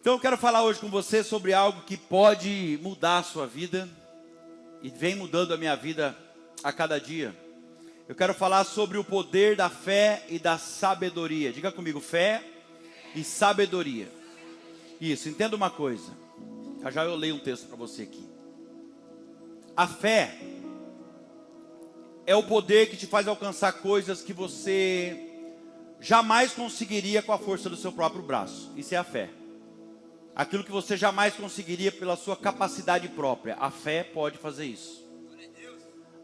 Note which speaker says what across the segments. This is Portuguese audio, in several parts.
Speaker 1: Então eu quero falar hoje com você sobre algo que pode mudar a sua vida e vem mudando a minha vida a cada dia. Eu quero falar sobre o poder da fé e da sabedoria. Diga comigo, fé e sabedoria. Isso, entenda uma coisa. Já eu leio um texto para você aqui. A fé é o poder que te faz alcançar coisas que você jamais conseguiria com a força do seu próprio braço. Isso é a fé. Aquilo que você jamais conseguiria pela sua capacidade própria. A fé pode fazer isso.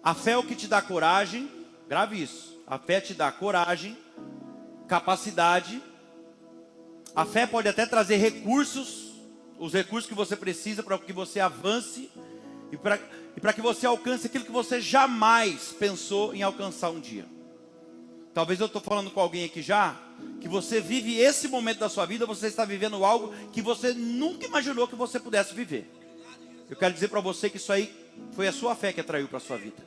Speaker 1: A fé é o que te dá coragem. Grave isso. A fé te dá coragem, capacidade. A fé pode até trazer recursos. Os recursos que você precisa para que você avance. E para que você alcance aquilo que você jamais pensou em alcançar um dia. Talvez eu estou falando com alguém aqui já, que você vive esse momento da sua vida, você está vivendo algo que você nunca imaginou que você pudesse viver. Eu quero dizer para você que isso aí foi a sua fé que atraiu para a sua vida.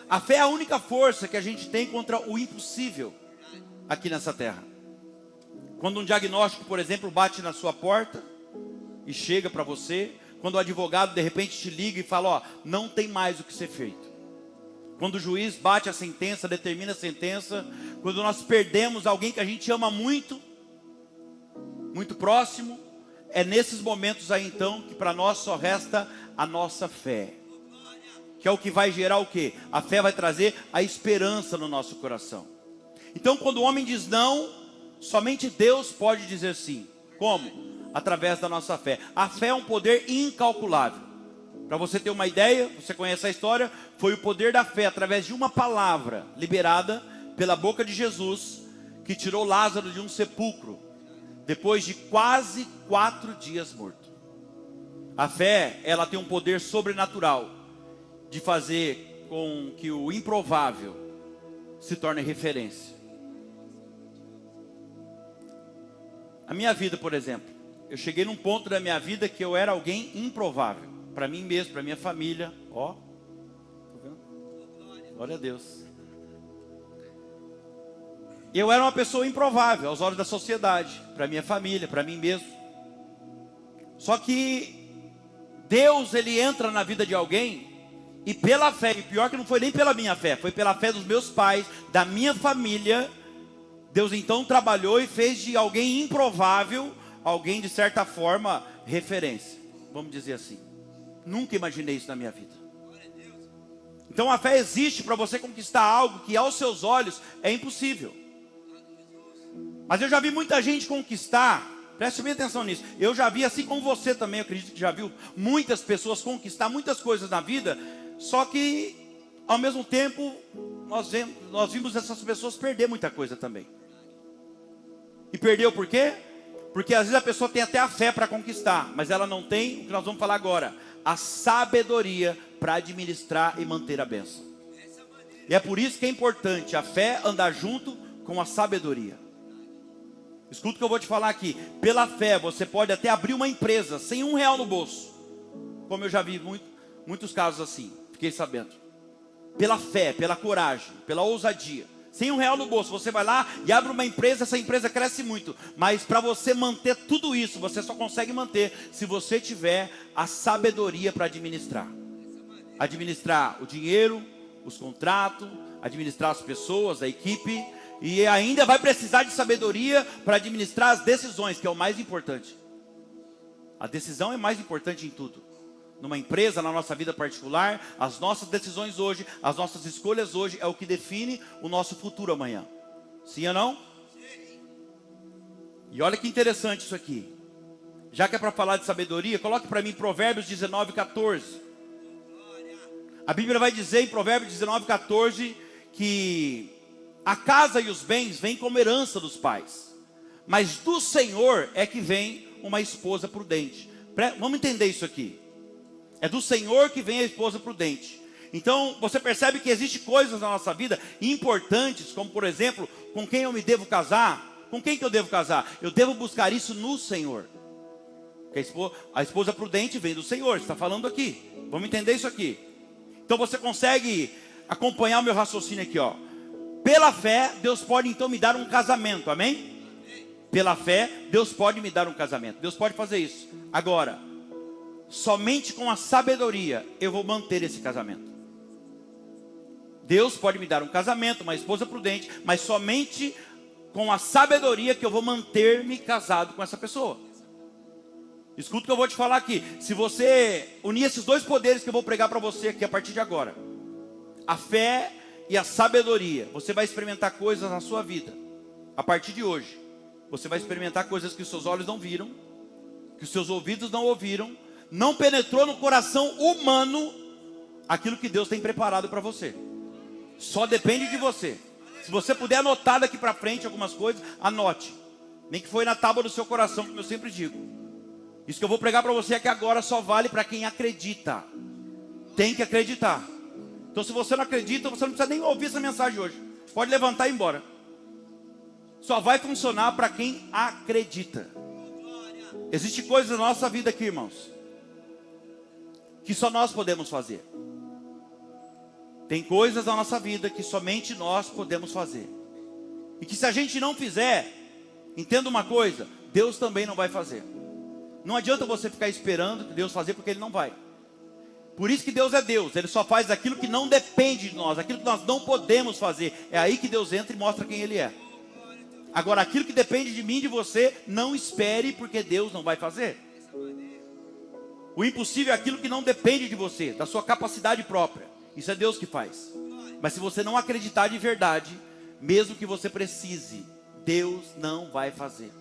Speaker 1: A fé é a única força que a gente tem contra o impossível aqui nessa terra. Quando um diagnóstico, por exemplo, bate na sua porta e chega para você, quando o advogado de repente te liga e fala, ó, não tem mais o que ser feito. Quando o juiz bate a sentença, determina a sentença, quando nós perdemos alguém que a gente ama muito, muito próximo, é nesses momentos aí então que para nós só resta a nossa fé. Que é o que vai gerar o quê? A fé vai trazer a esperança no nosso coração. Então quando o homem diz não, somente Deus pode dizer sim. Como? Através da nossa fé. A fé é um poder incalculável. Para você ter uma ideia, você conhece a história, foi o poder da fé através de uma palavra liberada pela boca de Jesus, que tirou Lázaro de um sepulcro, depois de quase 4 dias morto. A fé, ela tem um poder sobrenatural, de fazer com que o improvável se torne referência. A minha vida, por exemplo, eu cheguei num ponto da minha vida que eu era alguém improvável. Para mim mesmo, para minha família. Ó, tá vendo? Glória a Deus. Eu era uma pessoa improvável aos olhos da sociedade, para minha família, para mim mesmo. Só que Deus, ele entra na vida de alguém e pela fé, e pior que não foi nem pela minha fé, foi pela fé dos meus pais, da minha família. Deus então trabalhou e fez de alguém improvável, alguém de certa forma referência, vamos dizer assim. Nunca imaginei isso na minha vida. Então a fé existe para você conquistar algo que aos seus olhos é impossível. Mas eu já vi muita gente conquistar, preste bem atenção nisso. Eu já vi, assim como você também, eu acredito que já viu, muitas pessoas conquistar muitas coisas na vida. Só que ao mesmo tempo nós vimos essas pessoas perder muita coisa também. E perdeu por quê? Porque às vezes a pessoa tem até a fé para conquistar, mas ela não tem o que nós vamos falar agora, a sabedoria para administrar e manter a bênção. E é por isso que é importante a fé andar junto com a sabedoria. Escuta o que eu vou te falar aqui. Pela fé você pode até abrir uma empresa sem R$1 no bolso. Como eu já vi muitos casos assim, fiquei sabendo. Pela fé, pela coragem, pela ousadia. Sem R$1 no bolso, você vai lá e abre uma empresa, essa empresa cresce muito. Mas para você manter tudo isso, você só consegue manter se você tiver a sabedoria para administrar. Administrar o dinheiro, os contratos, administrar as pessoas, a equipe. E ainda vai precisar de sabedoria para administrar as decisões, que é o mais importante. A decisão é mais importante em tudo. Numa empresa, na nossa vida particular, as nossas decisões hoje, as nossas escolhas hoje é o que define o nosso futuro amanhã. Sim ou não? Sim. E olha que interessante isso aqui. Já que é para falar de sabedoria, coloque para mim Provérbios 19:14. A Bíblia vai dizer em Provérbios 19:14 que a casa e os bens vêm como herança dos pais, mas do Senhor é que vem uma esposa prudente. Vamos entender isso aqui. É do Senhor que vem a esposa prudente. Então você percebe que existem coisas na nossa vida importantes, como por exemplo, com quem eu me devo casar. Com quem que eu devo casar? Eu devo buscar isso no Senhor. Porque a esposa prudente vem do Senhor, está falando aqui. Vamos entender isso aqui. Então você consegue acompanhar o meu raciocínio aqui, ó. Pela fé, Deus pode então me dar um casamento, amém? pela fé, Deus pode me dar um casamento. Deus pode fazer isso. Agora, somente com a sabedoria eu vou manter esse casamento. Deus pode me dar um casamento, uma esposa prudente, mas somente com a sabedoria que eu vou manter-me casado com essa pessoa. Escuta o que eu vou te falar aqui. Se você unir esses dois poderes que eu vou pregar para você aqui a partir de agora, a fé e a sabedoria, você vai experimentar coisas na sua vida. A partir de hoje, você vai experimentar coisas que os seus olhos não viram, que os seus ouvidos não ouviram, não penetrou no coração humano aquilo que Deus tem preparado para você. Só depende de você. Se você puder anotar daqui para frente algumas coisas, anote. Nem que foi na tábua do seu coração, como eu sempre digo. Isso que eu vou pregar para você aqui agora só vale para quem acredita. Tem que acreditar. Então se você não acredita, você não precisa nem ouvir essa mensagem hoje. Pode levantar e ir embora. Só vai funcionar para quem acredita. Existem coisas na nossa vida aqui, irmãos, que só nós podemos fazer. Tem coisas na nossa vida que somente nós podemos fazer. E que se a gente não fizer, entenda uma coisa, Deus também não vai fazer. Não adianta você ficar esperando Deus fazer, porque Ele não vai. Por isso que Deus é Deus. Ele só faz aquilo que não depende de nós, aquilo que nós não podemos fazer. É aí que Deus entra e mostra quem Ele é. Agora, aquilo que depende de mim e de você, não espere, porque Deus não vai fazer. O impossível é aquilo que não depende de você, da sua capacidade própria. Isso é Deus que faz. Mas se você não acreditar de verdade, mesmo que você precise, Deus não vai fazer.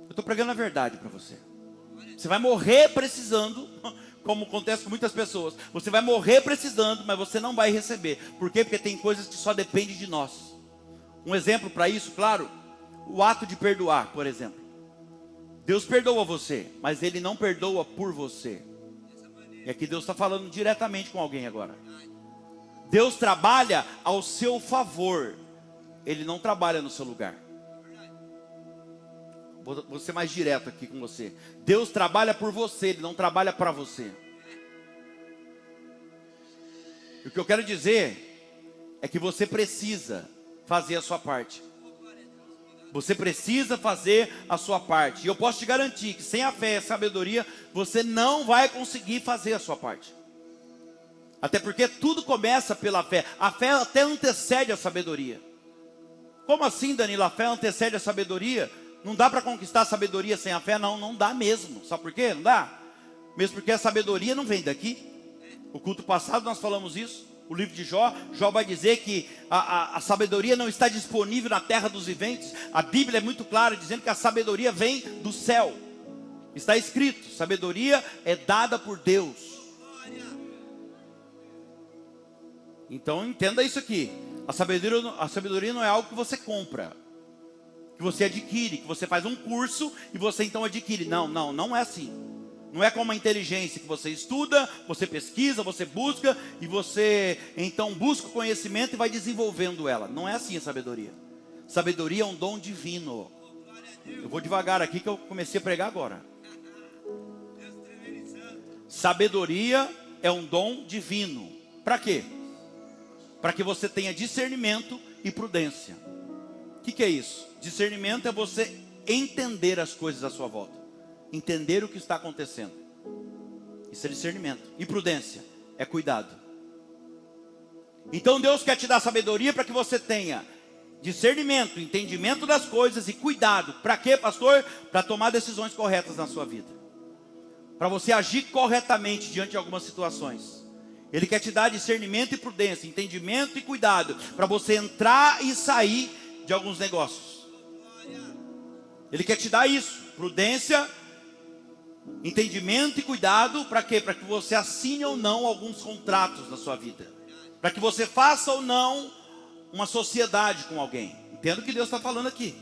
Speaker 1: Eu estou pregando a verdade para você. Você vai morrer precisando, como acontece com muitas pessoas. Você vai morrer precisando, mas você não vai receber. Por quê? Porque tem coisas que só dependem de nós. Um exemplo para isso, claro, o ato de perdoar, por exemplo. Deus perdoa você, mas Ele não perdoa por você. E aqui Deus está falando diretamente com alguém agora. Deus trabalha ao seu favor. Ele não trabalha no seu lugar. Vou ser mais direto aqui com você. Deus trabalha por você, Ele não trabalha para você. O que eu quero dizer é que você precisa fazer a sua parte. Você precisa fazer a sua parte. E eu posso te garantir que sem a fé e a sabedoria, você não vai conseguir fazer a sua parte. Até porque tudo começa pela fé. A fé até antecede a sabedoria. Como assim, Danilo? A fé antecede a sabedoria? Não dá para conquistar a sabedoria sem a fé? Não, não dá mesmo. Sabe por quê? Não dá. Mesmo porque a sabedoria não vem daqui. O culto passado nós falamos isso. O livro de Jó, Jó vai dizer que a sabedoria não está disponível na terra dos viventes. A Bíblia é muito clara, dizendo que a sabedoria vem do céu. Está escrito, sabedoria é dada por Deus. Então entenda isso aqui. A sabedoria não é algo que você compra, que você adquire, que você faz um curso e você então adquire. Não é assim. Não é como a inteligência que você estuda, você pesquisa, você busca e você então busca o conhecimento e vai desenvolvendo ela. Não é assim a sabedoria. Sabedoria é um dom divino. Eu vou devagar aqui que eu comecei a pregar agora. Sabedoria é um dom divino. Para quê? Para que você tenha discernimento e prudência. O que é isso? Discernimento é você entender as coisas à sua volta. Entender o que está acontecendo. Isso é discernimento. E prudência é cuidado. Então Deus quer te dar sabedoria para que você tenha discernimento, entendimento das coisas e cuidado. Para quê, pastor? Para tomar decisões corretas na sua vida. Para você agir corretamente diante de algumas situações. Ele quer te dar discernimento e prudência, entendimento e cuidado, para você entrar e sair de alguns negócios. Ele quer te dar isso, prudência, entendimento e cuidado, para quê? Para que você assine ou não alguns contratos na sua vida. Para que você faça ou não uma sociedade com alguém. Entenda o que Deus está falando aqui.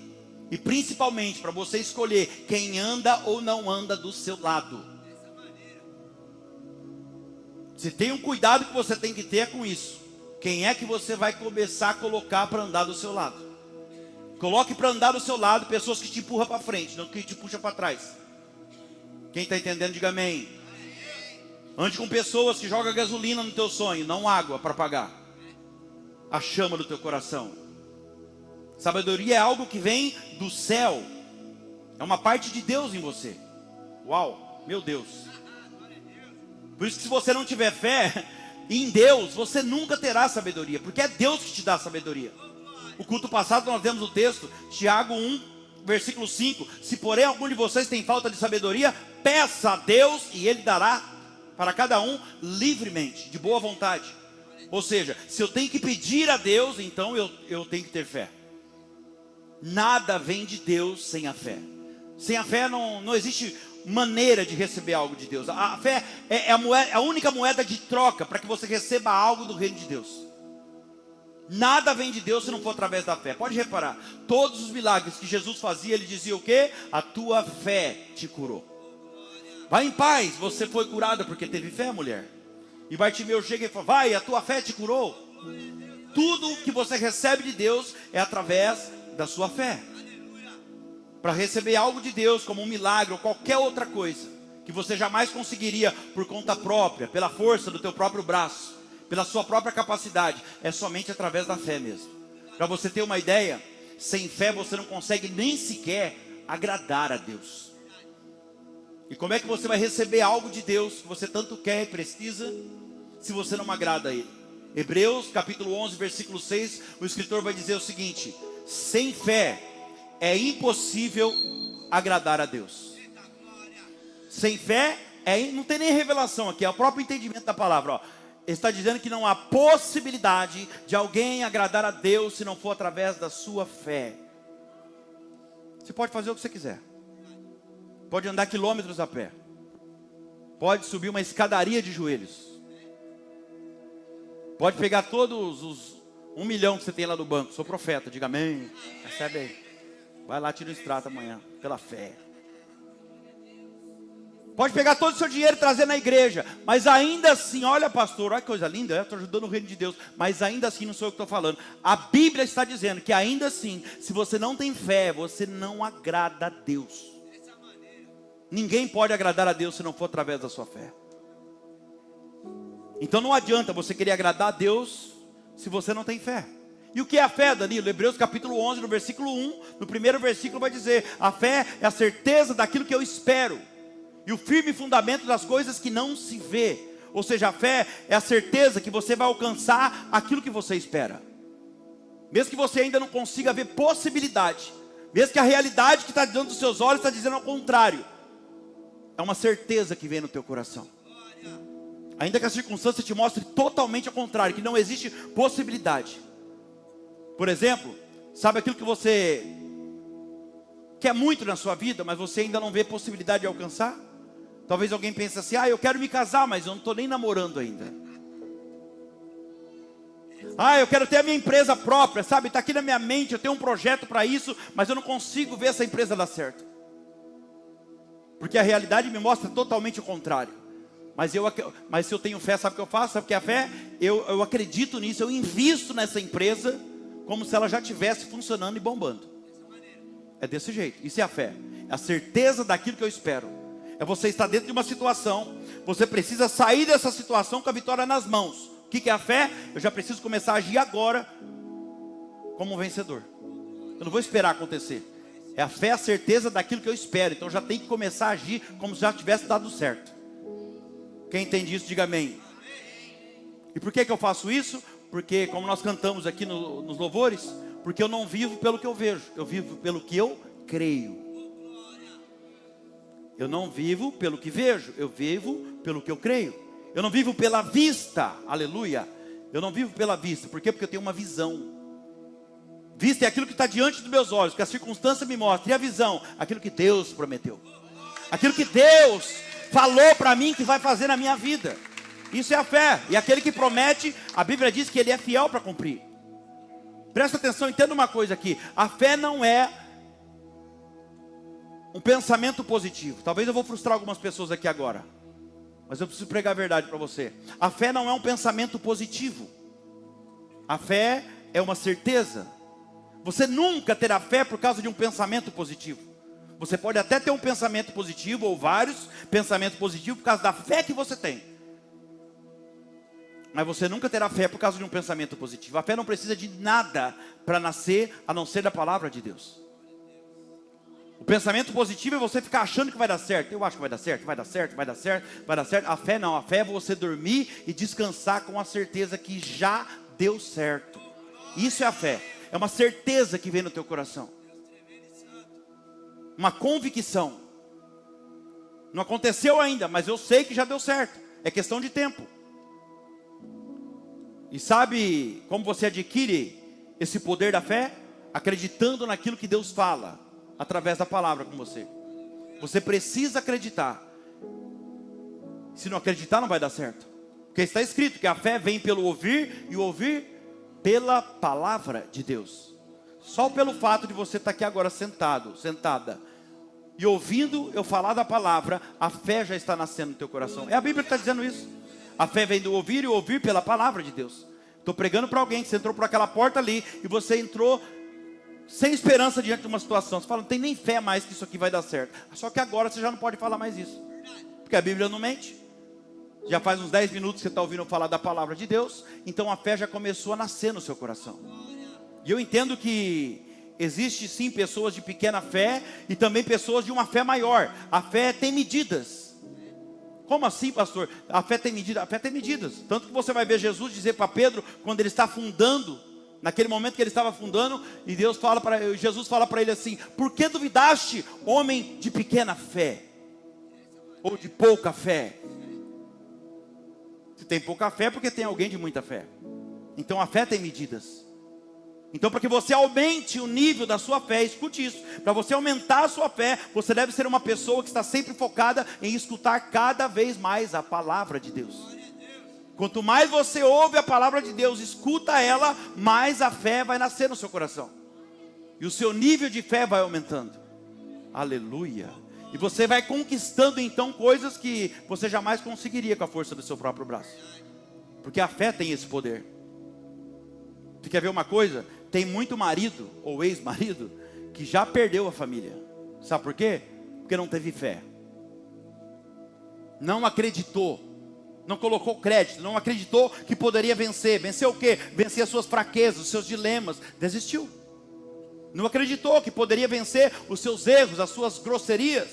Speaker 1: E principalmente para você escolher quem anda ou não anda do seu lado. Se tem um cuidado que você tem que ter é com isso. Quem é que você vai começar a colocar para andar do seu lado? Coloque para andar do seu lado pessoas que te empurram para frente, não que te puxam para trás. Quem está entendendo, diga amém. Ande com pessoas que jogam gasolina no teu sonho, não água para pagar a chama do teu coração. Sabedoria é algo que vem do céu. É uma parte de Deus em você. Uau, meu Deus. Por isso que se você não tiver fé em Deus, você nunca terá sabedoria, porque é Deus que te dá sabedoria. O culto passado nós vemos o texto, Tiago 1, versículo 5. Se porém algum de vocês tem falta de sabedoria, peça a Deus e Ele dará para cada um livremente, de boa vontade. Ou seja, se eu tenho que pedir a Deus, então eu tenho que ter fé. Nada vem de Deus sem a fé. Sem a fé não existe maneira de receber algo de Deus. A fé é a única moeda de troca para que você receba algo do reino de Deus. Nada vem de Deus se não for através da fé. Pode reparar, todos os milagres que Jesus fazia, Ele dizia o quê? A tua fé te curou. Vai em paz, você foi curada porque teve fé, mulher. E Bartimeu chega e fala, vai, a tua fé te curou. Tudo que você recebe de Deus é através da sua fé. Para receber algo de Deus, como um milagre ou qualquer outra coisa, que você jamais conseguiria por conta própria, pela força do teu próprio braço, pela sua própria capacidade, é somente através da fé mesmo. Para você ter uma ideia, sem fé você não consegue nem sequer agradar a Deus. E como é que você vai receber algo de Deus que você tanto quer e precisa, se você não agrada a Ele? Hebreus capítulo 11, versículo 6, o escritor vai dizer o seguinte: sem fé é impossível agradar a Deus. Sem fé, não tem nem revelação aqui, é o próprio entendimento da palavra. Ó. Ele está dizendo que não há possibilidade de alguém agradar a Deus se não for através da sua fé. Você pode fazer o que você quiser. Pode andar quilômetros a pé. Pode subir uma escadaria de joelhos. Pode pegar todos os 1 milhão que você tem lá no banco. Sou profeta, diga amém. Recebe aí. Vai lá, tira o extrato amanhã, pela fé. Pode pegar todo o seu dinheiro e trazer na igreja. Mas ainda assim, olha pastor, olha que coisa linda, eu estou ajudando o reino de Deus. Mas ainda assim não sou eu que estou falando. A Bíblia está dizendo que ainda assim, se você não tem fé, você não agrada a Deus. Ninguém pode agradar a Deus se não for através da sua fé. Então não adianta você querer agradar a Deus se você não tem fé. E o que é a fé, Danilo? Hebreus capítulo 11, no versículo 1, no primeiro versículo vai dizer: a fé é a certeza daquilo que eu espero, e o firme fundamento das coisas que não se vê. Ou seja, a fé é a certeza que você vai alcançar aquilo que você espera. Mesmo que você ainda não consiga ver possibilidade, mesmo que a realidade que está diante dos seus olhos está dizendo ao contrário, é uma certeza que vem no teu coração. Ainda que a circunstância te mostre totalmente ao contrário, que não existe possibilidade. Por exemplo, sabe aquilo que você quer muito na sua vida, mas você ainda não vê possibilidade de alcançar? Talvez alguém pense assim: eu quero me casar, mas eu não estou nem namorando ainda. Eu quero ter a minha empresa própria, sabe? Está aqui na minha mente, eu tenho um projeto para isso, mas eu não consigo ver essa empresa dar certo. Porque a realidade me mostra totalmente o contrário. Mas se eu tenho fé, sabe o que eu faço? Sabe o que é a fé? Eu acredito nisso, eu invisto nessa empresa como se ela já estivesse funcionando e bombando. É desse jeito, isso é a fé. É a certeza daquilo que eu espero. É você estar dentro de uma situação, você precisa sair dessa situação com a vitória nas mãos. O que é a fé? Eu já preciso começar a agir agora como um vencedor. Eu não vou esperar acontecer. É a fé, a certeza daquilo que eu espero. Então eu já tenho que começar a agir como se já tivesse dado certo. Quem entende isso, diga amém. E por que eu faço isso? Porque, como nós cantamos aqui nos louvores, porque eu não vivo pelo que eu vejo, eu vivo pelo que eu creio. Eu não vivo pelo que vejo, eu vivo pelo que eu creio. Eu não vivo pela vista, aleluia. Eu não vivo pela vista, por quê? Porque eu tenho uma visão. Vista é aquilo que está diante dos meus olhos, que a circunstância me mostra. E a visão? Aquilo que Deus prometeu. Aquilo que Deus falou para mim que vai fazer na minha vida. Isso é a fé. E aquele que promete, a Bíblia diz que ele é fiel para cumprir. Presta atenção, entenda uma coisa aqui. A fé não é um pensamento positivo. Talvez eu vou frustrar algumas pessoas aqui agora, mas eu preciso pregar a verdade para você. A fé não é um pensamento positivo. A fé é uma certeza. Você nunca terá fé por causa de um pensamento positivo. Você pode até ter um pensamento positivo ou vários pensamentos positivos por causa da fé que você tem. Mas você nunca terá fé por causa de um pensamento positivo. A fé não precisa de nada para nascer, a não ser da palavra de Deus. O pensamento positivo é você ficar achando que vai dar certo. Eu acho que vai dar certo, vai dar certo, vai dar certo, vai dar certo. A fé não, a fé é você dormir e descansar com a certeza que já deu certo. Isso é a fé. É uma certeza que vem no teu coração. Uma convicção. Não aconteceu ainda, mas eu sei que já deu certo. É questão de tempo. E sabe como você adquire esse poder da fé? Acreditando naquilo que Deus fala, através da palavra com você. Você precisa acreditar. Se não acreditar, não vai dar certo. Porque está escrito que a fé vem pelo ouvir, e o ouvir pela palavra de Deus. Só pelo fato de você estar aqui agora sentado, sentada, e ouvindo eu falar da palavra, a fé já está nascendo no teu coração. É a Bíblia que está dizendo isso. A fé vem do ouvir, e ouvir pela palavra de Deus. Estou pregando para alguém que você entrou por aquela porta ali, e você entrou sem esperança diante de uma situação. Você fala, não tem nem fé mais que isso aqui vai dar certo. Só que agora você já não pode falar mais isso, porque a Bíblia não mente. Já faz uns 10 minutos que você está ouvindo eu falar da palavra de Deus. Então a fé já começou a nascer no seu coração. E eu entendo que existe sim pessoas de pequena fé, e também pessoas de uma fé maior. A fé tem medidas. Como assim, pastor? A fé tem medidas? A fé tem medidas. Tanto que você vai ver Jesus dizer para Pedro, quando ele está afundando, naquele momento que ele estava afundando, e Jesus fala para ele assim: por que duvidaste, homem de pequena fé? Ou de pouca fé? Se tem pouca fé, é porque tem alguém de muita fé. Então a fé tem medidas. Então, para que você aumente o nível da sua fé, escute isso: para você aumentar a sua fé, você deve ser uma pessoa que está sempre focada em escutar cada vez mais a palavra de Deus. Quanto mais você ouve a palavra de Deus, escuta ela, mais a fé vai nascer no seu coração. E o seu nível de fé vai aumentando. Aleluia. E você vai conquistando então coisas que você jamais conseguiria com a força do seu próprio braço. Porque a fé tem esse poder. Você quer ver uma coisa? Tem muito marido ou ex-marido que já perdeu a família. Sabe por quê? Porque não teve fé. Não acreditou. Não colocou crédito. Não acreditou que poderia vencer. Vencer o quê? Vencer as suas fraquezas, os seus dilemas. Desistiu. Não acreditou que poderia vencer os seus erros, as suas grosserias.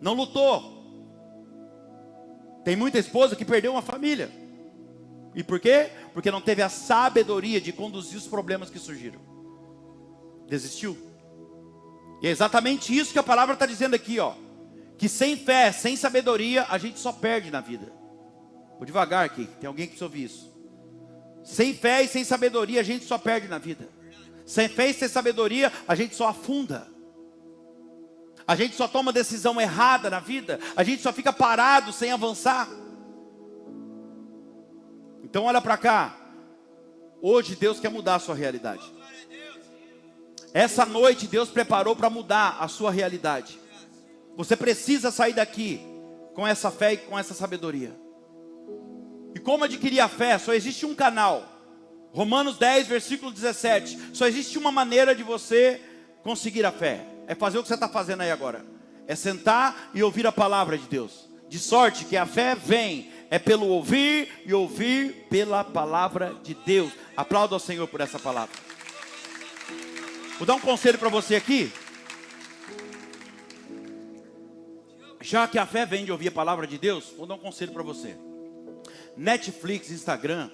Speaker 1: Não lutou. Tem muita esposa que perdeu uma família. E por quê? Porque não teve a sabedoria de conduzir os problemas que surgiram. Desistiu. E é exatamente isso que a palavra está dizendo aqui, ó. Que sem fé, sem sabedoria, a gente só perde na vida. Vou devagar aqui, tem alguém que precisa ouvir isso. Sem fé e sem sabedoria, a gente só perde na vida. Sem fé e sem sabedoria, a gente só afunda. A gente só toma decisão errada na vida. A gente só fica parado sem avançar. Então olha para cá. Hoje Deus quer mudar a sua realidade. Essa noite Deus preparou para mudar a sua realidade. Você precisa sair daqui com essa fé e com essa sabedoria. E como adquirir a fé? Só existe um canal. Romanos 10, versículo 17. Só existe uma maneira de você conseguir a fé. É fazer o que você está fazendo aí agora. É sentar e ouvir a palavra de Deus. De sorte que a fé vem, é pelo ouvir, e ouvir pela palavra de Deus. Aplauda ao Senhor por essa palavra. Vou dar um conselho para você aqui. Já que a fé vem de ouvir a palavra de Deus, vou dar um conselho para você. Netflix, Instagram,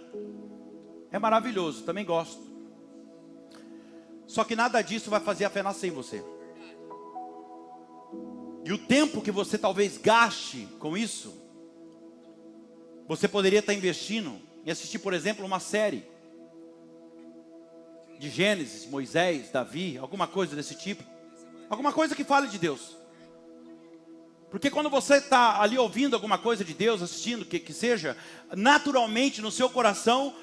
Speaker 1: é maravilhoso, também gosto. Só que nada disso vai fazer a fé nascer em você. E o tempo que você talvez gaste com isso, você poderia estar investindo em assistir, por exemplo, uma série de Gênesis, Moisés, Davi, alguma coisa desse tipo. Alguma coisa que fale de Deus. Porque quando você está ali ouvindo alguma coisa de Deus, assistindo, o que seja, naturalmente no seu coração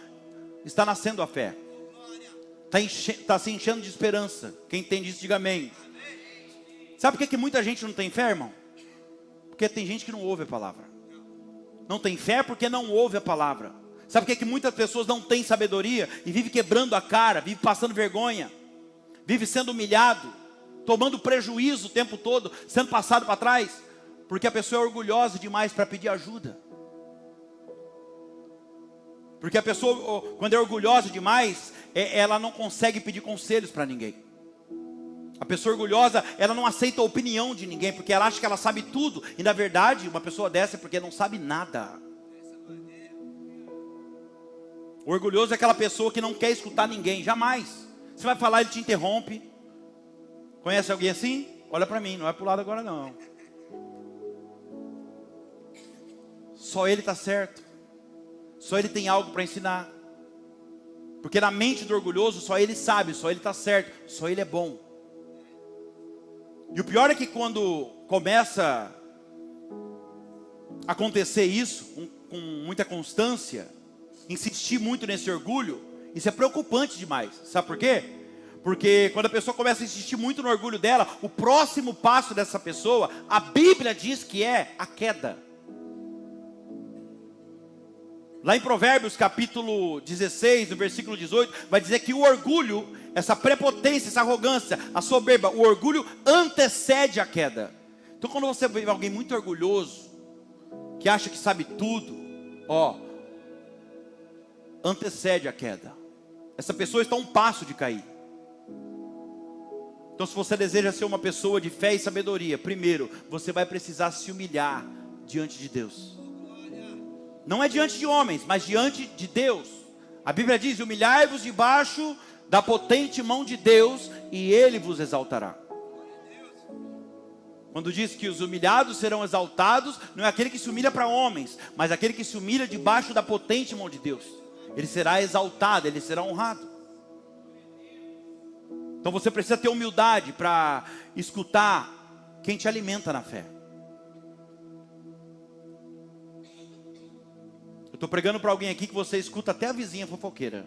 Speaker 1: está nascendo a fé. Está se enchendo de esperança. Quem entende isso, diga amém. Sabe por que muita gente não tem fé, irmão? Porque tem gente que não ouve a palavra. Não tem fé porque não ouve a palavra. Sabe por que muitas pessoas não têm sabedoria e vive quebrando a cara, vive passando vergonha, vive sendo humilhado, tomando prejuízo o tempo todo, sendo passado para trás? Porque a pessoa é orgulhosa demais para pedir ajuda. Porque a pessoa, quando é orgulhosa demais, ela não consegue pedir conselhos para ninguém. A pessoa orgulhosa, ela não aceita a opinião de ninguém, porque ela acha que ela sabe tudo. E na verdade, uma pessoa dessa é porque não sabe nada. O orgulhoso é aquela pessoa que não quer escutar ninguém, jamais. Você vai falar, ele te interrompe. Conhece alguém assim? Olha para mim, não vai para o lado agora não. Só ele está certo. Só ele tem algo para ensinar. Porque na mente do orgulhoso, só ele sabe, só ele está certo, só ele é bom. E o pior é que quando começa a acontecer isso, com muita constância, insistir muito nesse orgulho, isso é preocupante demais. Sabe por quê? Porque quando a pessoa começa a insistir muito no orgulho dela, o próximo passo dessa pessoa, a Bíblia diz que é a queda. Lá em Provérbios capítulo 16, no versículo 18, vai dizer que o orgulho, essa prepotência, essa arrogância, a soberba, o orgulho antecede a queda. Então quando você vê alguém muito orgulhoso, que acha que sabe tudo, antecede a queda. Essa pessoa está a um passo de cair. Então se você deseja ser uma pessoa de fé e sabedoria, primeiro, você vai precisar se humilhar diante de Deus. Não é diante de homens, mas diante de Deus. A Bíblia diz, humilhai-vos debaixo da potente mão de Deus, e Ele vos exaltará. Quando diz que os humilhados serão exaltados, não é aquele que se humilha para homens, mas aquele que se humilha debaixo da potente mão de Deus. Ele será exaltado, ele será honrado. Então você precisa ter humildade para escutar quem te alimenta na fé. Estou pregando para alguém aqui que você escuta até a vizinha fofoqueira.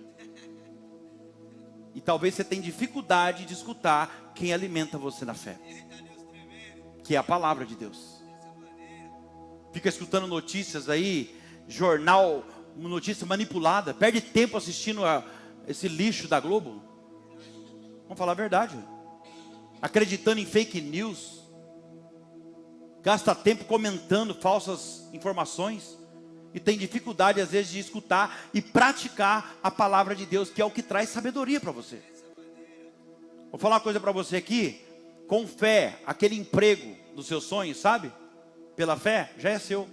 Speaker 1: E talvez você tenha dificuldade de escutar quem alimenta você na fé, que é a palavra de Deus. Fica escutando notícias aí, jornal, notícia manipulada, perde tempo assistindo a esse lixo da Globo. Vamos falar a verdade. Acreditando em fake news. Gasta tempo comentando falsas informações. E tem dificuldade às vezes de escutar e praticar a palavra de Deus, que é o que traz sabedoria para você. Vou falar uma coisa para você aqui. Com fé, aquele emprego dos seus sonhos, sabe? Pela fé, já é seu.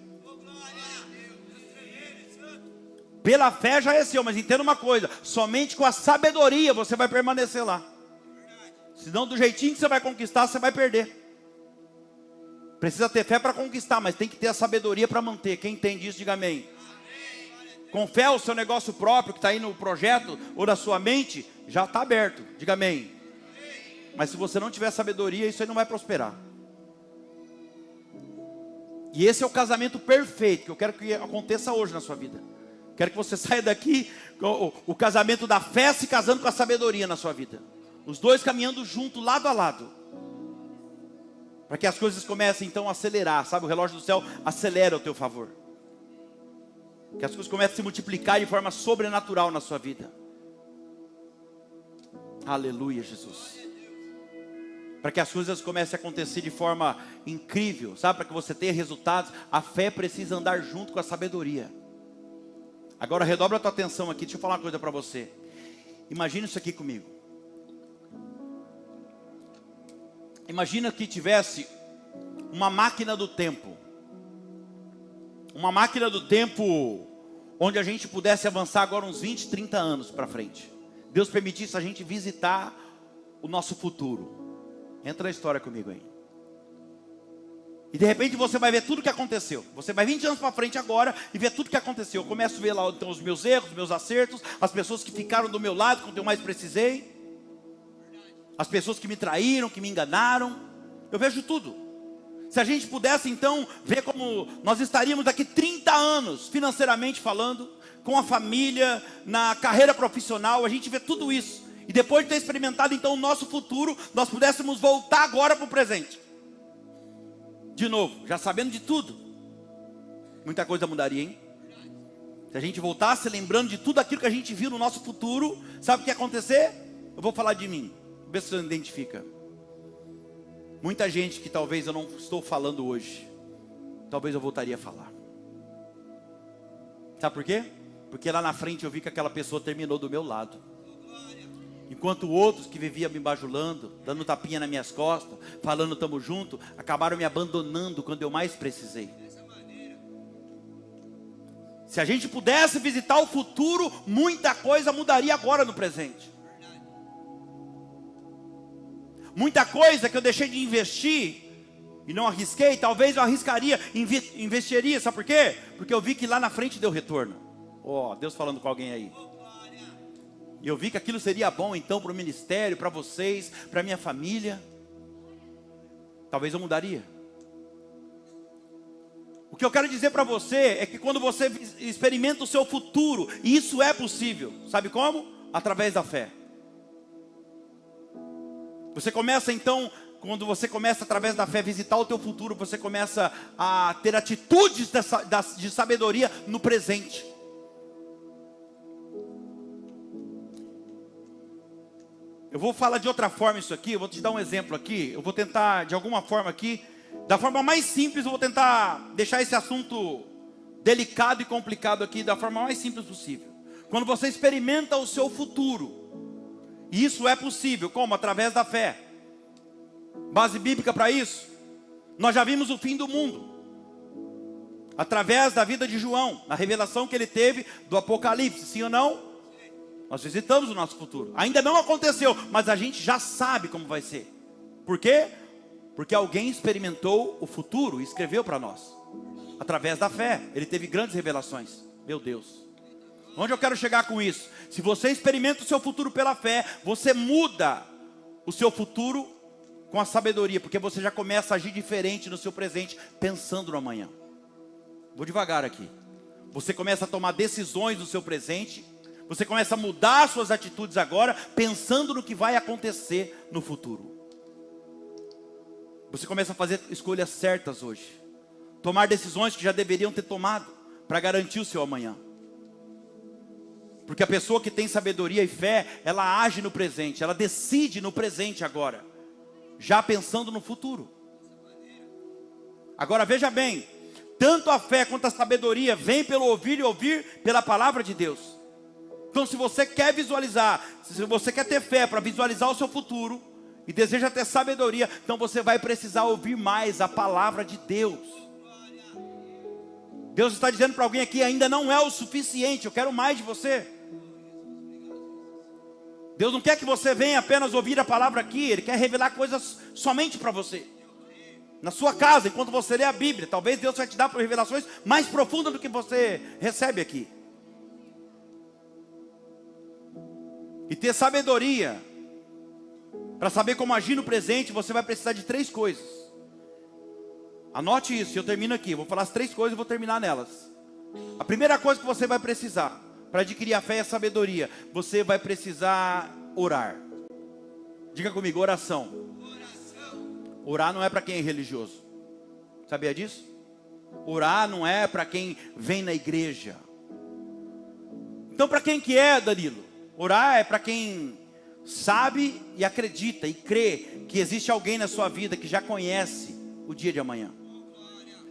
Speaker 1: Pela fé já é seu, mas entenda uma coisa. Somente com a sabedoria você vai permanecer lá. Senão do jeitinho que você vai conquistar, você vai perder. Precisa ter fé para conquistar, mas tem que ter a sabedoria para manter. Quem entende isso, diga amém. Com fé, o seu negócio próprio que está aí no projeto ou na sua mente, já está aberto, diga amém. Mas se você não tiver sabedoria, isso aí não vai prosperar. E esse é o casamento perfeito, que eu quero que aconteça hoje na sua vida. Quero que você saia daqui, o casamento da fé se casando com a sabedoria na sua vida. Os dois caminhando junto, lado a lado. Para que as coisas comecem então a acelerar, sabe? O relógio do céu acelera ao teu favor. Que as coisas comecem a se multiplicar de forma sobrenatural na sua vida. Aleluia, Jesus. Para que as coisas comecem a acontecer de forma incrível, sabe? Para que você tenha resultados, a fé precisa andar junto com a sabedoria. Agora redobra a tua atenção aqui, deixa eu falar uma coisa para você. Imagina isso aqui comigo. Imagina que tivesse uma máquina do tempo. Uma máquina do tempo onde a gente pudesse avançar agora uns 20, 30 anos para frente. Deus permitisse a gente visitar o nosso futuro. Entra na história comigo aí. E de repente você vai ver tudo o que aconteceu. Você vai 20 anos para frente agora e ver tudo o que aconteceu. Eu começo a ver lá então os meus erros, os meus acertos, as pessoas que ficaram do meu lado quando eu mais precisei. As pessoas que me traíram, que me enganaram. Eu vejo tudo. Se a gente pudesse então ver como nós estaríamos daqui 30 anos, financeiramente falando, com a família, na carreira profissional, a gente vê tudo isso. E depois de ter experimentado então o nosso futuro, nós pudéssemos voltar agora para o presente. De novo, já sabendo de tudo. Muita coisa mudaria, hein? Se a gente voltasse lembrando de tudo aquilo que a gente viu no nosso futuro, sabe o que ia acontecer? Eu vou falar de mim. Vê se você identifica. Muita gente que talvez eu não estou falando hoje, talvez eu voltaria a falar. Sabe por quê? Porque lá na frente eu vi que aquela pessoa terminou do meu lado. Enquanto outros que viviam me bajulando, dando tapinha nas minhas costas, falando tamo junto, acabaram me abandonando quando eu mais precisei. Se a gente pudesse visitar o futuro, muita coisa mudaria agora no presente. Muita coisa que eu deixei de investir e não arrisquei, talvez eu arriscaria, investiria, sabe por quê? Porque eu vi que lá na frente deu retorno. Ó, Deus falando com alguém aí. E eu vi que aquilo seria bom então para o ministério, para vocês, para minha família. Talvez eu mudaria. O que eu quero dizer para você é que quando você experimenta o seu futuro, e isso é possível, sabe como? Através da fé. Você começa então, quando você começa através da fé visitar o teu futuro, você começa a ter atitudes de sabedoria no presente. Eu vou falar de outra forma isso aqui, eu vou te dar um exemplo aqui, eu vou tentar de alguma forma aqui, da forma mais simples, eu vou tentar deixar esse assunto delicado e complicado aqui da forma mais simples possível. Quando você experimenta o seu futuro, e isso é possível, como? Através da fé. Base bíblica para isso, nós já vimos o fim do mundo, através da vida de João, na revelação que ele teve do Apocalipse, sim ou não? Nós visitamos o nosso futuro. Ainda não aconteceu, mas a gente já sabe como vai ser. Por quê? Porque alguém experimentou o futuro e escreveu para nós. Através da fé, ele teve grandes revelações. Meu Deus. Onde eu quero chegar com isso? Se você experimenta o seu futuro pela fé, você muda o seu futuro com a sabedoria, porque você já começa a agir diferente no seu presente, pensando no amanhã. Vou devagar aqui. Você começa a tomar decisões no seu presente. Você começa a mudar suas atitudes agora, pensando no que vai acontecer no futuro. Você começa a fazer escolhas certas hoje. Tomar decisões que já deveriam ter tomado, para garantir o seu amanhã. Porque a pessoa que tem sabedoria e fé, ela age no presente, ela decide no presente agora, já pensando no futuro. Agora veja bem, tanto a fé quanto a sabedoria vem pelo ouvir e ouvir pela palavra de Deus. Então se você quer visualizar, se você quer ter fé para visualizar o seu futuro, e deseja ter sabedoria, então você vai precisar ouvir mais a palavra de Deus. Deus está dizendo para alguém aqui, ainda não é o suficiente, eu quero mais de você. Deus não quer que você venha apenas ouvir a palavra aqui, Ele quer revelar coisas somente para você. Na sua casa, enquanto você lê a Bíblia, talvez Deus vai te dar revelações mais profundas do que você recebe aqui. E ter sabedoria, para saber como agir no presente, você vai precisar de 3 coisas. Anote isso, eu termino aqui. Vou falar as 3 coisas e vou terminar nelas. A primeira coisa que você vai precisar, para adquirir a fé e a sabedoria, você vai precisar orar. Diga comigo, oração. Orar não é para quem é religioso. Sabia disso? Orar não é para quem vem na igreja. Então para quem que é, Danilo? Orar é para quem sabe e acredita e crê que existe alguém na sua vida que já conhece o dia de amanhã.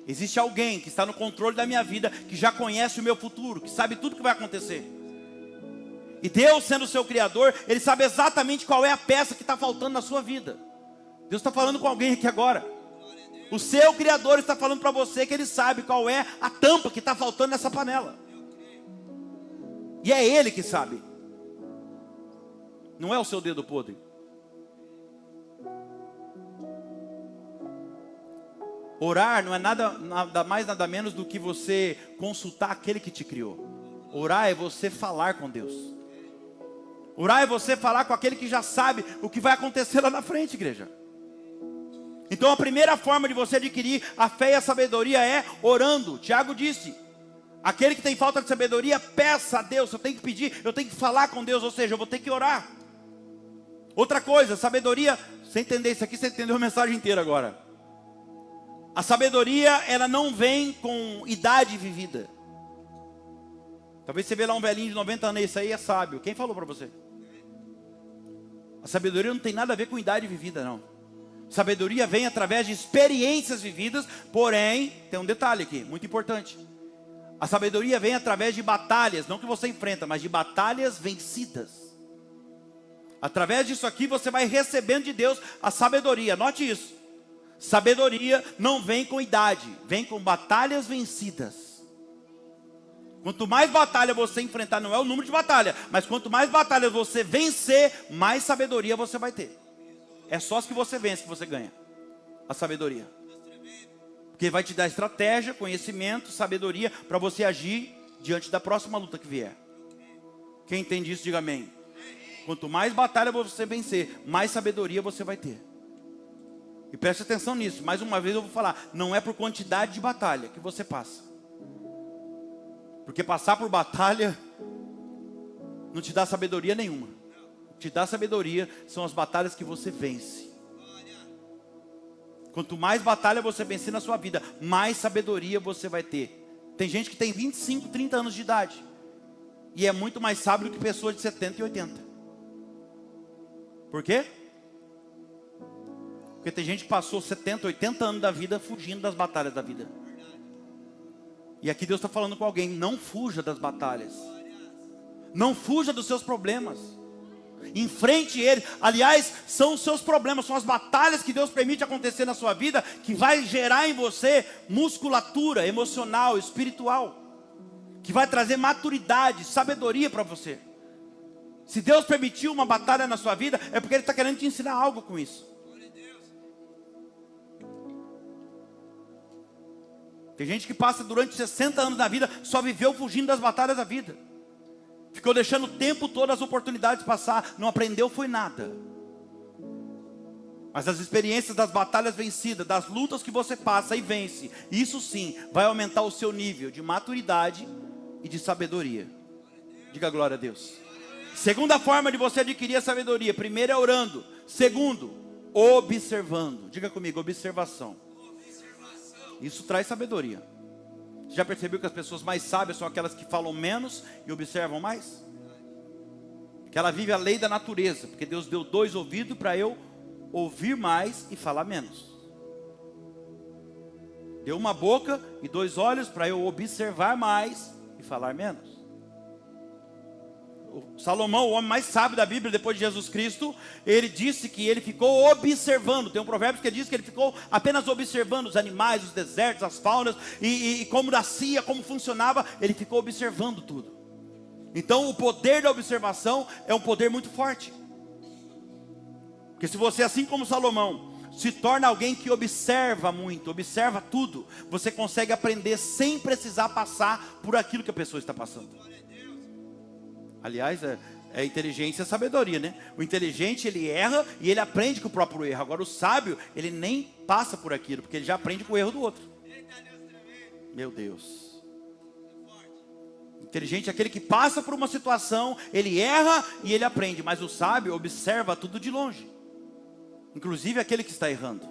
Speaker 1: Existe alguém que está no controle da minha vida, que já conhece o meu futuro, que sabe tudo que vai acontecer. E Deus, sendo o seu Criador, Ele sabe exatamente qual é a peça que está faltando na sua vida. Deus está falando com alguém aqui agora. O seu Criador está falando para você que Ele sabe qual é a tampa que está faltando nessa panela. E é Ele que sabe. Não é o seu dedo podre. Orar não é nada mais, nada menos do que você consultar aquele que te criou. Orar é você falar com Deus. Orar é você falar com aquele que já sabe o que vai acontecer lá na frente, igreja. Então a primeira forma de você adquirir a fé e a sabedoria é orando. Tiago disse, aquele que tem falta de sabedoria, peça a Deus. Eu tenho que pedir, eu tenho que falar com Deus, ou seja, eu vou ter que orar. Outra coisa, sabedoria, você entender isso aqui, você entendeu a mensagem inteira agora. A sabedoria, ela não vem com idade vivida. Talvez você vê lá um velhinho de 90 anos, isso aí é sábio. Quem falou para você? A sabedoria não tem nada a ver com idade vivida, não. Sabedoria vem através de experiências vividas, porém, tem um detalhe aqui, muito importante. A sabedoria vem através de batalhas, não que você enfrenta, mas de batalhas vencidas. Através disso aqui você vai recebendo de Deus a sabedoria. Note isso. Sabedoria não vem com idade, vem com batalhas vencidas. Quanto mais batalha você enfrentar, não é o número de batalha, mas quanto mais batalhas você vencer, mais sabedoria você vai ter. É só as que você vence que você ganha a sabedoria. Porque vai te dar estratégia, conhecimento, sabedoria para você agir diante da próxima luta que vier. Quem entende isso, diga amém. Quanto mais batalha você vencer, mais sabedoria você vai ter. E preste atenção nisso. Mais uma vez eu vou falar. Não é por quantidade de batalha que você passa. Porque passar por batalha não te dá sabedoria nenhuma. O que te dá sabedoria são as batalhas que você vence. Quanto mais batalha você vencer na sua vida, mais sabedoria você vai ter. Tem gente que tem 25, 30 anos de idade e é muito mais sábio do que pessoas de 70 e 80. Por quê? Porque tem gente que passou 70, 80 anos da vida fugindo das batalhas da vida. E aqui Deus está falando com alguém: não fuja das batalhas. Não fuja dos seus problemas. Enfrente ele. Aliás, são os seus problemas, são as batalhas que Deus permite acontecer na sua vida, que vai gerar em você musculatura emocional, espiritual, que vai trazer maturidade, sabedoria para você. Se Deus permitiu uma batalha na sua vida, é porque Ele está querendo te ensinar algo com isso. Tem gente que passa durante 60 anos da vida, só viveu fugindo das batalhas da vida. Ficou deixando o tempo todo as oportunidades passar, não aprendeu foi nada. Mas as experiências das batalhas vencidas, das lutas que você passa e vence, isso sim, vai aumentar o seu nível de maturidade e de sabedoria. Diga glória a Deus. Segunda forma de você adquirir a sabedoria: primeiro é orando, segundo, observando. Diga comigo, observação. Isso traz sabedoria. Você já percebeu que as pessoas mais sábias são aquelas que falam menos e observam mais? Que ela vive a lei da natureza, porque Deus deu 2 ouvidos para eu ouvir mais e falar menos. Deu uma boca e 2 olhos para eu observar mais e falar menos. Salomão, o homem mais sábio da Bíblia depois de Jesus Cristo, ele disse que ele ficou observando. Tem um provérbio que diz que ele ficou apenas observando os animais, os desertos, as faunas, e como nascia, como funcionava. Ele ficou observando tudo. Então o poder da observação é um poder muito forte. Porque se você, assim como Salomão, se torna alguém que observa muito, observa tudo, você consegue aprender sem precisar passar por aquilo que a pessoa está passando. Aliás, é inteligência e sabedoria, né? O inteligente, ele erra e ele aprende com o próprio erro. Agora o sábio, ele nem passa por aquilo, porque ele já aprende com o erro do outro. Meu Deus. Inteligente é aquele que passa por uma situação, ele erra e ele aprende. Mas o sábio observa tudo de longe, inclusive aquele que está errando.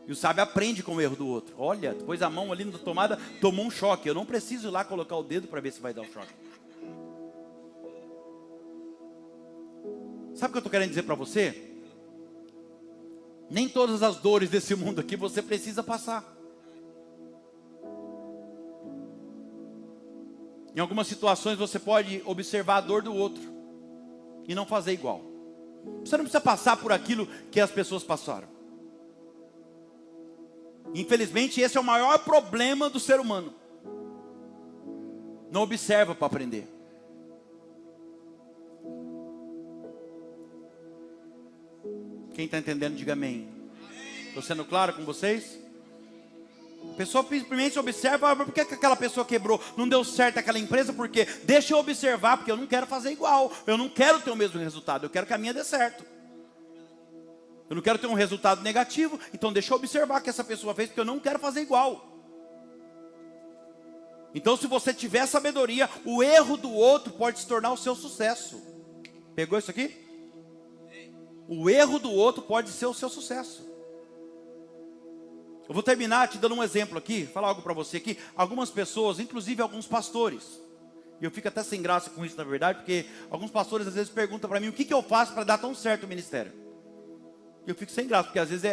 Speaker 1: E o sábio aprende com o erro do outro. Olha, pôs a mão ali na tomada, tomou um choque. Eu não preciso ir lá colocar o dedo para ver se vai dar o choque. Sabe o que eu estou querendo dizer para você? Nem todas as dores desse mundo aqui você precisa passar. Em algumas situações você pode observar a dor do outro e não fazer igual. Você não precisa passar por aquilo que as pessoas passaram. Infelizmente esse é o maior problema do ser humano. Não observa para aprender. Quem está entendendo, diga amém. Estou sendo claro com vocês? A pessoa simplesmente observa: por que aquela pessoa quebrou? Não deu certo aquela empresa, por quê? Deixa eu observar, porque eu não quero fazer igual. Eu não quero ter o mesmo resultado, eu quero que a minha dê certo. Eu não quero ter um resultado negativo, então deixa eu observar o que essa pessoa fez, porque eu não quero fazer igual. Então, se você tiver sabedoria, o erro do outro pode se tornar o seu sucesso. Pegou isso aqui? O erro do outro pode ser o seu sucesso. Eu vou terminar te dando um exemplo aqui, falar algo para você aqui. Algumas pessoas, inclusive alguns pastores, e eu fico até sem graça com isso na verdade, porque alguns pastores às vezes perguntam para mim: o que eu faço para dar tão certo o ministério? E eu fico sem graça, porque às vezes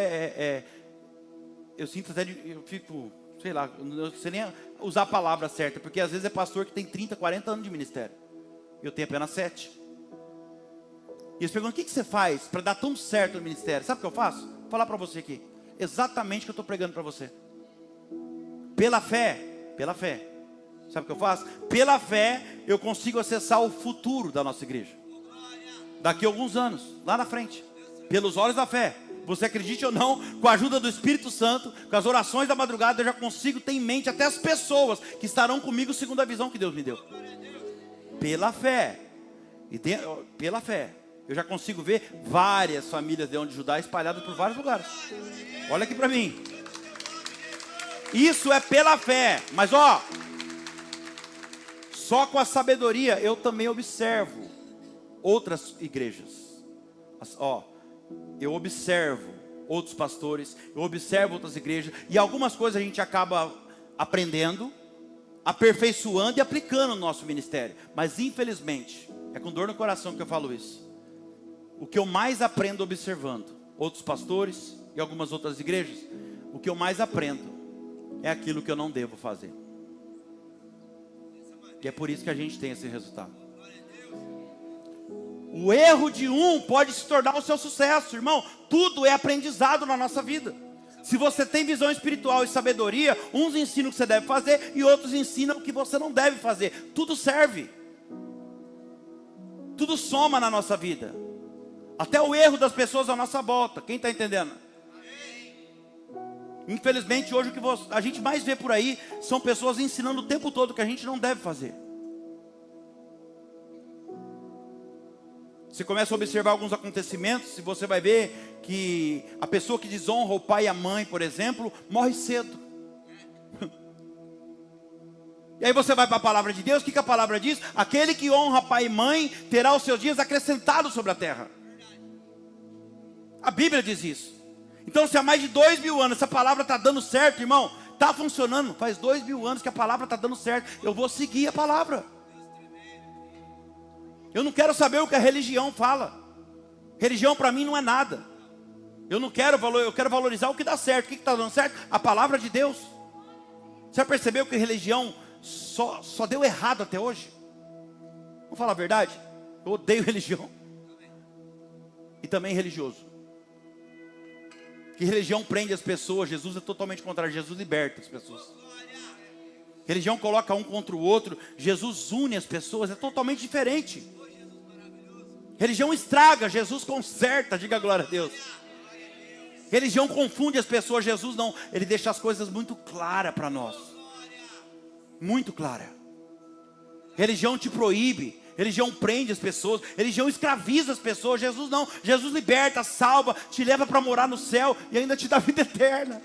Speaker 1: eu sinto até, eu fico sei lá, não sei nem usar a palavra certa, porque às vezes é pastor que tem 30, 40 anos de ministério. Eu tenho apenas 7. E eles perguntam, o que você faz para dar tão certo no ministério? Sabe o que eu faço? Vou falar para você aqui. Exatamente o que eu estou pregando para você. Pela fé. Sabe o que eu faço? Pela fé, eu consigo acessar o futuro da nossa igreja. Daqui a alguns anos, lá na frente. Pelos olhos da fé. Você acredite ou não, com a ajuda do Espírito Santo, com as orações da madrugada, eu já consigo ter em mente até as pessoas que estarão comigo segundo a visão que Deus me deu. Pela fé. Pela fé. Eu já consigo ver várias famílias de onde Judá espalhadas por vários lugares. Olha aqui para mim. Isso é pela fé. Mas só com a sabedoria eu também observo outras igrejas. Eu observo outros pastores, eu observo outras igrejas, e algumas coisas a gente acaba aprendendo, aperfeiçoando e aplicando no nosso ministério. Mas infelizmente, é com dor no coração que eu falo isso. O que eu mais aprendo observando outros pastores e algumas outras igrejas, o que eu mais aprendo é aquilo que eu não devo fazer. E é por isso que a gente tem esse resultado. O erro de um pode se tornar o seu sucesso, irmão. Tudo é aprendizado na nossa vida. Se você tem visão espiritual e sabedoria, uns ensinam o que você deve fazer e outros ensinam o que você não deve fazer. Tudo serve. Tudo soma na nossa vida. Até o erro das pessoas à nossa volta. Quem está entendendo? Infelizmente hoje o que a gente mais vê por aí são pessoas ensinando o tempo todo o que a gente não deve fazer. Você começa a observar alguns acontecimentos e você vai ver que a pessoa que desonra o pai e a mãe, por exemplo, morre cedo. E aí você vai para a palavra de Deus, o que a palavra diz? Aquele que honra pai e mãe terá os seus dias acrescentados sobre a terra. A Bíblia diz isso. Então se há mais de 2000 anos essa palavra está dando certo, irmão, está funcionando, faz 2000 anos que a palavra está dando certo, eu vou seguir a palavra. Eu não quero saber o que a religião fala. Religião para mim não é nada. Eu quero valorizar o que dá certo. O que está dando certo? A palavra de Deus. Você já percebeu que a religião só deu errado até hoje? Vamos falar a verdade? Eu odeio religião. E também religioso. Que religião prende as pessoas. Jesus é totalmente contrário. Jesus liberta as pessoas. Religião coloca um contra o outro. Jesus une as pessoas. É totalmente diferente. Religião estraga, Jesus conserta, diga glória a Deus. Religião confunde as pessoas, Jesus não, Ele deixa as coisas muito claras para nós. Muito clara. Religião te proíbe, religião prende as pessoas, religião escraviza as pessoas, Jesus não. Jesus liberta, salva, te leva para morar no céu e ainda te dá vida eterna.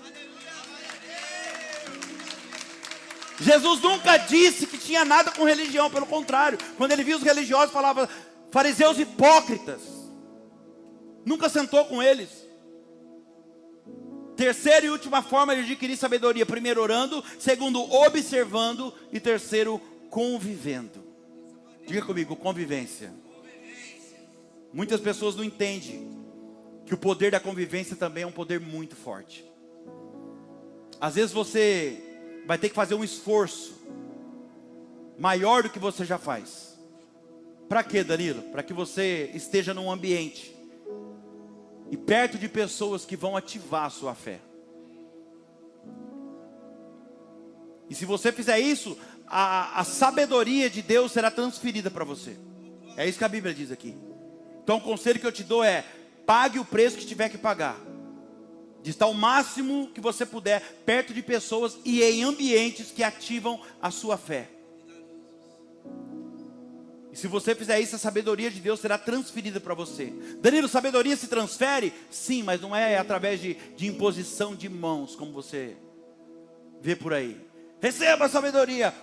Speaker 1: Jesus nunca disse que tinha nada com religião, pelo contrário. Quando Ele viu os religiosos, falava... Fariseus hipócritas. Nunca sentou com eles. Terceira e última forma de adquirir sabedoria. Primeiro orando, segundo observando e terceiro convivendo. Diga comigo, convivência. Muitas pessoas não entendem que o poder da convivência também é um poder muito forte. Às vezes você vai ter que fazer um esforço maior do que você já faz. Para quê, Danilo? Para que você esteja num ambiente e perto de pessoas que vão ativar a sua fé. E se você fizer isso, a sabedoria de Deus será transferida para você. É isso que a Bíblia diz aqui. Então o conselho que eu te dou é: pague o preço que tiver que pagar. De estar o máximo que você puder perto de pessoas e em ambientes que ativam a sua fé. Se você fizer isso, a sabedoria de Deus será transferida para você. Danilo, sabedoria se transfere? Sim, mas não é através de imposição de mãos, como você vê por aí. Receba a sabedoria.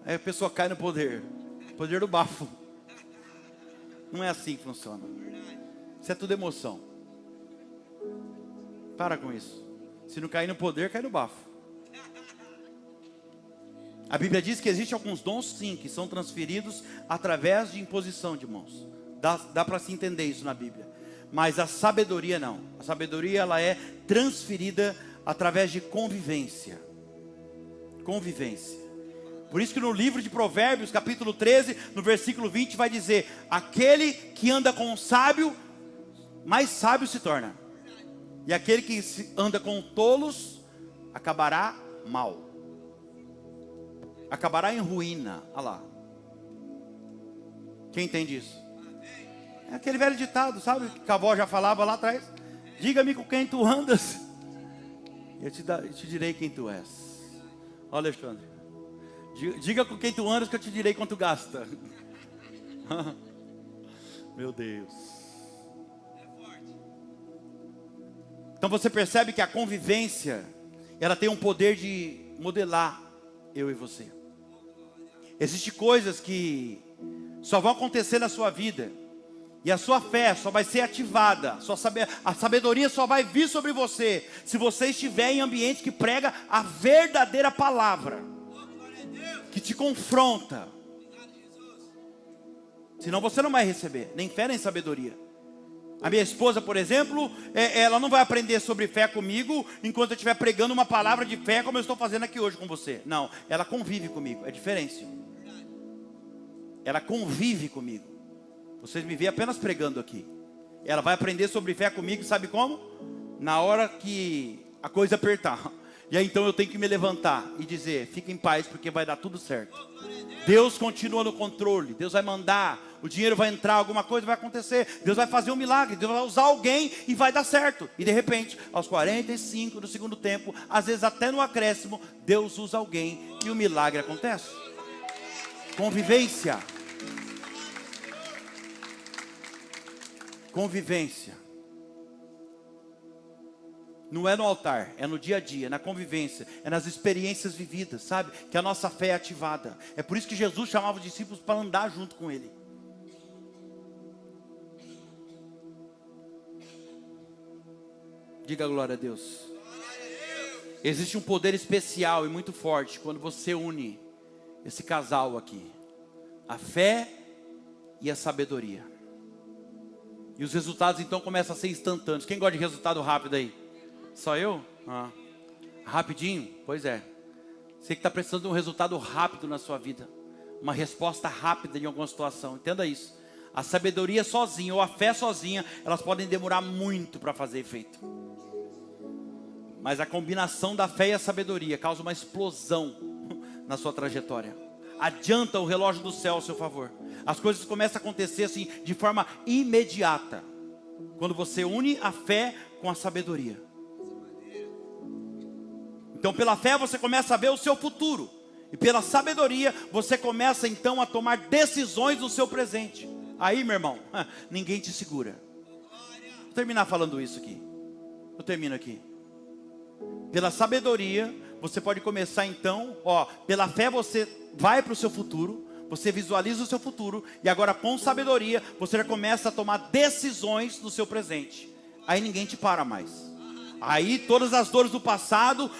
Speaker 1: Aí a pessoa cai no poder. Poder do bafo. Não é assim que funciona. Isso é tudo emoção. Para com isso. Se não cair no poder, cai no bafo. A Bíblia diz que existem alguns dons sim, que são transferidos através de imposição de mãos. Dá para se entender isso na Bíblia. Mas a sabedoria não. A sabedoria ela é transferida através de convivência. Convivência. Por isso que no livro de Provérbios, capítulo 13, no versículo 20, vai dizer: aquele que anda com o sábio, mais sábio se torna. E aquele que anda com tolos, acabará mal. Acabará em ruína. Olha lá. Quem entende isso? É aquele velho ditado, sabe? Que a avó já falava lá atrás. Diga-me com quem tu andas, eu te direi quem tu és. Olha, Alexandre. Diga com quem tu andas que eu te direi quanto gasta. Meu Deus. Então você percebe que a convivência, ela tem um poder de modelar eu e você. Existem coisas que só vão acontecer na sua vida, e a sua fé só vai ser ativada, a sabedoria só vai vir sobre você, se você estiver em ambiente que prega a verdadeira palavra, que te confronta. Senão você não vai receber nem fé nem sabedoria. A minha esposa, por exemplo, ela não vai aprender sobre fé comigo enquanto eu estiver pregando uma palavra de fé como eu estou fazendo aqui hoje com você. Não, ela convive comigo, é diferente. Ela convive comigo. Vocês me veem apenas pregando aqui. Ela vai aprender sobre fé comigo, sabe como? Na hora que a coisa apertar. E aí então eu tenho que me levantar e dizer: fica em paz, porque vai dar tudo certo. Deus continua no controle. Deus vai mandar, o dinheiro vai entrar, alguma coisa vai acontecer. Deus vai fazer um milagre, Deus vai usar alguém e vai dar certo. E de repente, aos 45 do segundo tempo, às vezes até no acréscimo, Deus usa alguém e o milagre acontece. Convivência. Convivência. Não é no altar, é no dia a dia, na convivência, é nas experiências vividas, sabe? Que a nossa fé é ativada. É por isso que Jesus chamava os discípulos para andar junto com Ele. Diga glória a Deus. Existe um poder especial e muito forte quando você une esse casal aqui: a fé e a sabedoria. E os resultados então começam a ser instantâneos. Quem gosta de resultado rápido aí? Só eu? Rapidinho? Pois é. Você que está precisando de um resultado rápido na sua vida, uma resposta rápida em alguma situação, entenda isso. A sabedoria sozinha ou a fé sozinha, elas podem demorar muito para fazer efeito. Mas a combinação da fé e a sabedoria causa uma explosão na sua trajetória. Adianta o relógio do céu ao seu favor. As coisas começam a acontecer assim de forma imediata, quando você une a fé com a sabedoria. Então pela fé você começa a ver o seu futuro, e pela sabedoria você começa então a tomar decisões no seu presente. Aí, meu irmão, ninguém te segura. Vou terminar falando isso aqui. Eu termino aqui. Pela sabedoria você pode começar então, pela fé você vai para o seu futuro, você visualiza o seu futuro, e agora com sabedoria você já começa a tomar decisões no seu presente. Aí ninguém te para mais. Aí todas as dores do passado,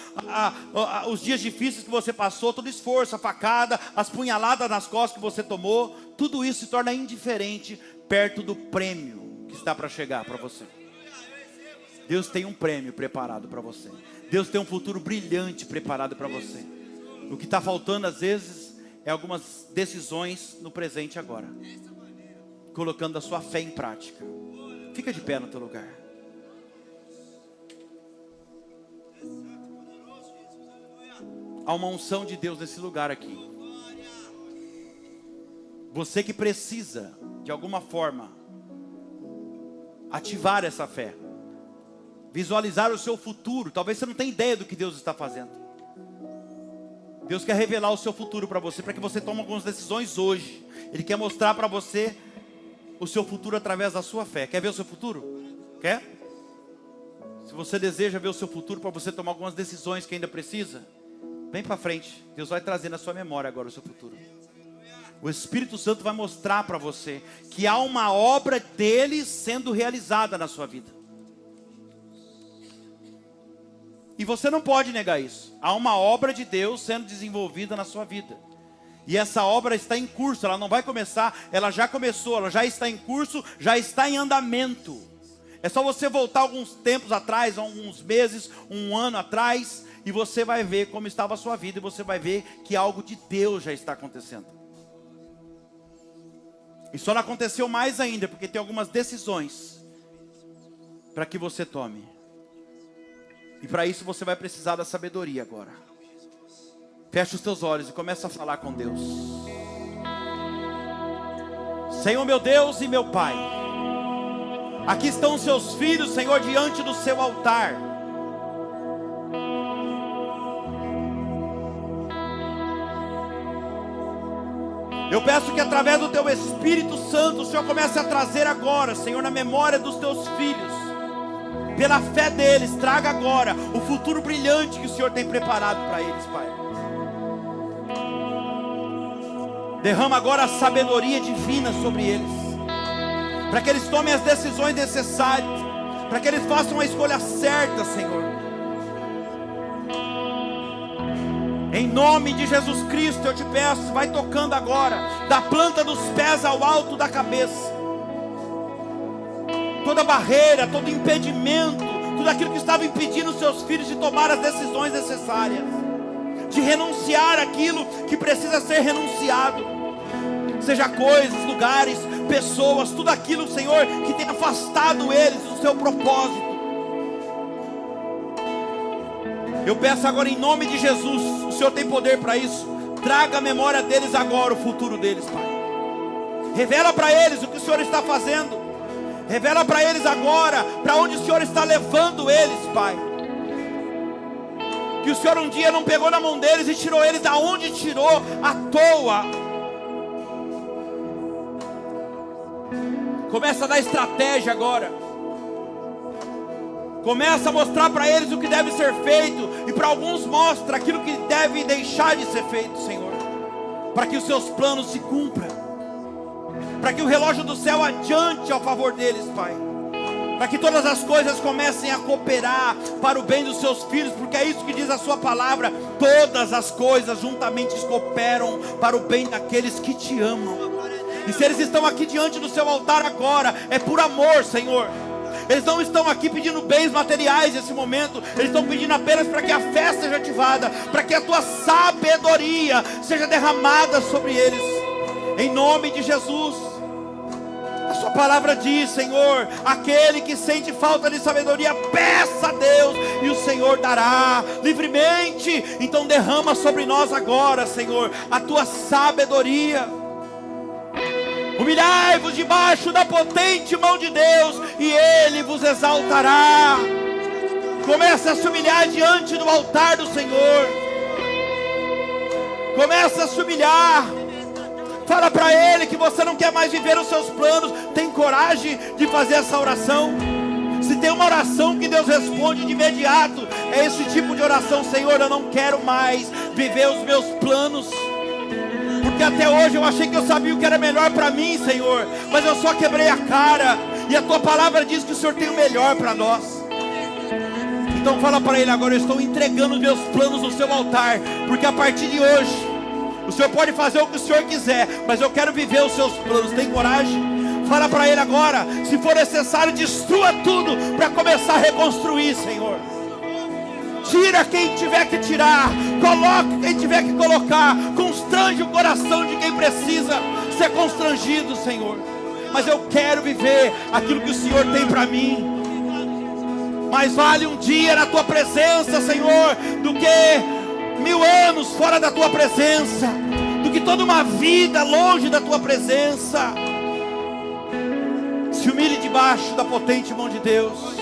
Speaker 1: os dias difíceis que você passou, todo esforço, a facada, as punhaladas nas costas que você tomou, tudo isso se torna indiferente perto do prêmio que está para chegar para você. Deus tem um prêmio preparado para você. Deus tem um futuro brilhante preparado para você. O que está faltando às vezes é algumas decisões no presente agora, colocando a sua fé em prática. Fica de pé no teu lugar. Há uma unção de Deus nesse lugar aqui. Você que precisa de alguma forma ativar essa fé, visualizar o seu futuro. Talvez você não tenha ideia do que Deus está fazendo. Deus quer revelar o seu futuro para você, para que você tome algumas decisões hoje. Ele quer mostrar para você o seu futuro através da sua fé. Quer ver o seu futuro? Quer? Se você deseja ver o seu futuro para você tomar algumas decisões que ainda precisa, vem para frente. Deus vai trazer na sua memória agora o seu futuro. O Espírito Santo vai mostrar para você que há uma obra dele sendo realizada na sua vida. E você não pode negar isso. Há uma obra de Deus sendo desenvolvida na sua vida. E essa obra está em curso, ela não vai começar, ela já começou, ela já está em curso, já está em andamento. É só você voltar alguns tempos atrás, alguns meses, um ano atrás, e você vai ver como estava a sua vida, e você vai ver que algo de Deus já está acontecendo. E só não aconteceu mais ainda, porque tem algumas decisões para que você tome. E para isso você vai precisar da sabedoria agora. Feche os teus olhos e começa a falar com Deus. Senhor meu Deus e meu Pai, aqui estão os seus filhos, Senhor, diante do seu altar. Eu peço que através do Teu Espírito Santo, o Senhor comece a trazer agora, Senhor, na memória dos Teus filhos, pela fé deles, traga agora o futuro brilhante que o Senhor tem preparado para eles, Pai. Derrama agora a sabedoria divina sobre eles, para que eles tomem as decisões necessárias, para que eles façam a escolha certa, Senhor. Em nome de Jesus Cristo eu te peço, vai tocando agora, da planta dos pés ao alto da cabeça. Toda barreira, todo impedimento, tudo aquilo que estava impedindo os seus filhos de tomar as decisões necessárias, de renunciar aquilo que precisa ser renunciado. Seja coisas, lugares, pessoas, tudo aquilo, Senhor, que tem afastado eles do seu propósito. Eu peço agora em nome de Jesus, o Senhor tem poder para isso. Traga a memória deles agora, o futuro deles, Pai. Revela para eles o que o Senhor está fazendo. Revela para eles agora, para onde o Senhor está levando eles, Pai. Que o Senhor um dia não pegou na mão deles e tirou eles da onde tirou, à toa. Começa a dar estratégia agora. Começa a mostrar para eles o que deve ser feito. E para alguns mostra aquilo que deve deixar de ser feito, Senhor. Para que os seus planos se cumpram. Para que o relógio do céu adiante ao favor deles, Pai. Para que todas as coisas comecem a cooperar para o bem dos seus filhos. Porque é isso que diz a sua palavra. Todas as coisas juntamente cooperam para o bem daqueles que te amam. E se eles estão aqui diante do seu altar agora, é por amor, Senhor. Eles não estão aqui pedindo bens materiais nesse momento. Eles estão pedindo apenas para que a fé seja ativada, para que a tua sabedoria seja derramada sobre eles. Em nome de Jesus. A sua palavra diz, Senhor, aquele que sente falta de sabedoria, peça a Deus e o Senhor dará livremente. Então derrama sobre nós agora, Senhor, a tua sabedoria. Humilhai-vos debaixo da potente mão de Deus, e Ele vos exaltará. Comece a se humilhar diante do altar do Senhor. Comece a se humilhar. Fala para Ele que você não quer mais viver os seus planos. Tem coragem de fazer essa oração? Se tem uma oração que Deus responde de imediato, é esse tipo de oração. Senhor, eu não quero mais viver os meus planos, porque até hoje eu achei que eu sabia o que era melhor para mim, Senhor, mas eu só quebrei a cara, e a tua palavra diz que o Senhor tem o melhor para nós. Então fala para Ele agora: eu estou entregando os meus planos no seu altar, porque a partir de hoje o Senhor pode fazer o que o Senhor quiser, mas eu quero viver os seus planos. Tem coragem? Fala para Ele agora. Se for necessário, destrua tudo para começar a reconstruir, Senhor. Tira quem tiver que tirar, coloca quem tiver que colocar, constrange o coração de quem precisa ser constrangido, Senhor. Mas eu quero viver aquilo que o Senhor tem para mim. Mais vale um dia na tua presença, Senhor, do que 1000 anos fora da tua presença, do que toda uma vida longe da tua presença. Se humilhe debaixo da potente mão de Deus.